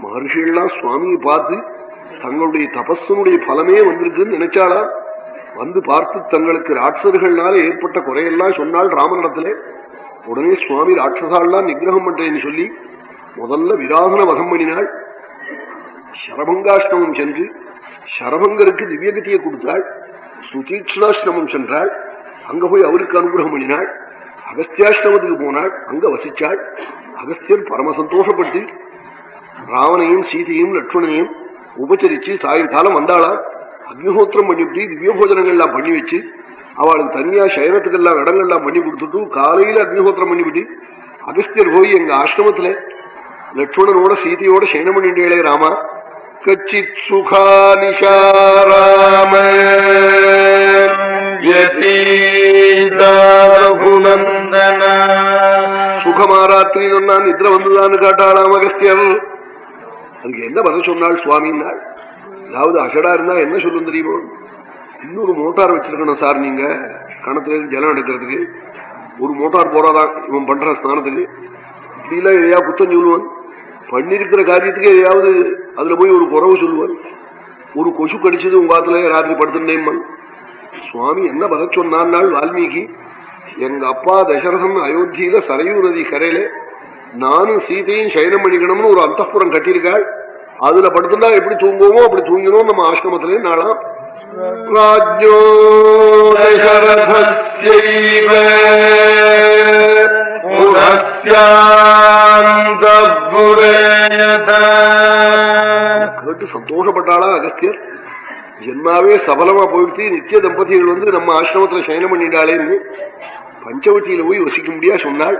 மகர்ஷிகள்லாம் சுவாமியை பார்த்து தங்களுடைய தபஸனுடைய பலமே வந்திருக்குன்னு நினைச்சாளா. வந்து பார்த்து தங்களுக்கு ராட்சசர்களால ஏற்பட்ட குறையெல்லாம் சொன்னாள் ராமனிடத்திலே. உடனே சுவாமி ராட்சசாலாம் நிகிரகம் பண்றேன்னு சொல்லி முதல்ல விராதன வதம் பண்ணினாள். சரபங்காஷ்டமம் சென்று சரபங்கருக்கு திவ்யகதியை கொடுத்தாள். சுதீட்சணாஷ்டமம் சென்றாள். அங்க போய் அவருக்கு அனுகிரகம் பண்ணினாள். அகஸ்தியாஷ்டமத்துக்கு போனாள். அங்க வசிச்சாள். அகஸ்தியர் பரம சந்தோஷப்பட்டு ராவனையும் சீதையும் லட்சுமணையும் உபச்சரிச்சு சாயங்காலம் வந்தாளா. அக்னிஹோத்திரம் பண்ணிவிட்டு திவ்ய போஜனங்கள்லாம் பண்ணி வச்சு அவளுக்கு தனியா சயனத்துக்கெல்லாம் இடங்கள்லாம் பண்ணி கொடுத்துட்டு காலையில அக்னிஹோத்திரம் பண்ணிவிட்டு அகஸ்தியர் போய் எங்க ஆசிரமத்துல லட்சுமணனோட சீதையோட சயனம் பண்ணிட்டே ராமா கச்சித் சுகானிஷாராம சுகமாராத்திரி சொன்னா நித்ர வந்துதான்னு காட்டாளாம் அகஸ்தியர். அதுக்கு என்ன பதில் சொன்னாள் சுவாமின்னாள். அதாவது அஷடா இருந்தா என்ன சொல்லும் தெரியுமோ, இன்னொரு மோட்டார் வச்சிருக்கணும் சார் நீங்க கணத்துல ஜலம் எடுக்கிறதுக்கு. ஒரு மோட்டார் போறாதான் இவன் பண்ற ஸ்நானத்துக்கு. இப்படிலாம் எதையா புத்தம் சொல்லுவான். பண்ணிருக்கிற காரியத்துக்கு எதையாவது அதுல போய் ஒரு குறவு சொல்லுவான். ஒரு கொசு கடிச்சது உங்க காத்துல ராத்திரி படுத்துட்டேன். சுவாமி என்ன பதில் சொன்னாள் வால்மீகி. எங்க அப்பா தசரதன் அயோத்தியில சரையூ நதி கரையில நானும் சீதையும் சயனம் பண்ணிக்கணும்னு ஒரு அந்தப்புறம் கட்டியிருக்காள். அதுல படுத்துட்டா எப்படி தூங்குவோமோ அப்படி தூங்கினோம் நம்ம ஆசிரமத்திலே நாளாம். ராஜ்யோ தசரதஸ்யைவ கேட்டு சந்தோஷப்பட்டாளா அகஸ்தியர். ஜென்மாவே சபலமா போயிடுச்சு. நித்திய தம்பதிகள் வந்து நம்ம ஆசிரமத்துல சயனம் பண்ணிட்டாளேன்னு பஞ்சவட்டியில போய் வசிக்க முடியா சொன்னாள்.